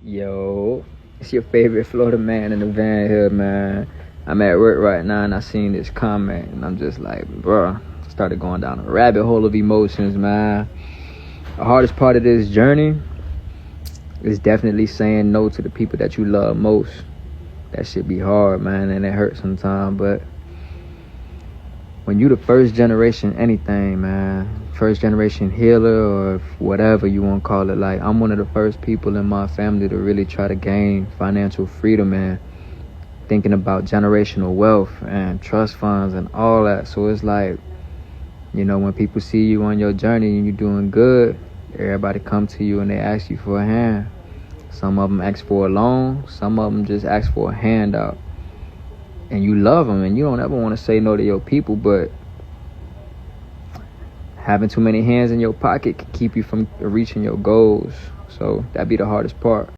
Yo, it's your favorite Florida man in the van here, man. I'm at work right now and I seen this comment and I'm just like, bruh, started going down a rabbit hole of emotions, man. The hardest part of this journey is definitely saying no to the people that you love most. That shit be hard, man, and it hurts sometimes, but when you the first generation anything, man, first generation healer or whatever you want to call it, like I'm one of the first people in my family to really try to gain financial freedom and thinking about generational wealth and trust funds and all that. So it's like, you know, when people see you on your journey and you're doing good, everybody come to you and they ask you for a hand. Some of them ask for a loan, some of them just ask for a handout. And you love them and you don't ever want to say no to your people, but having too many hands in your pocket can keep you from reaching your goals. So that'd be the hardest part.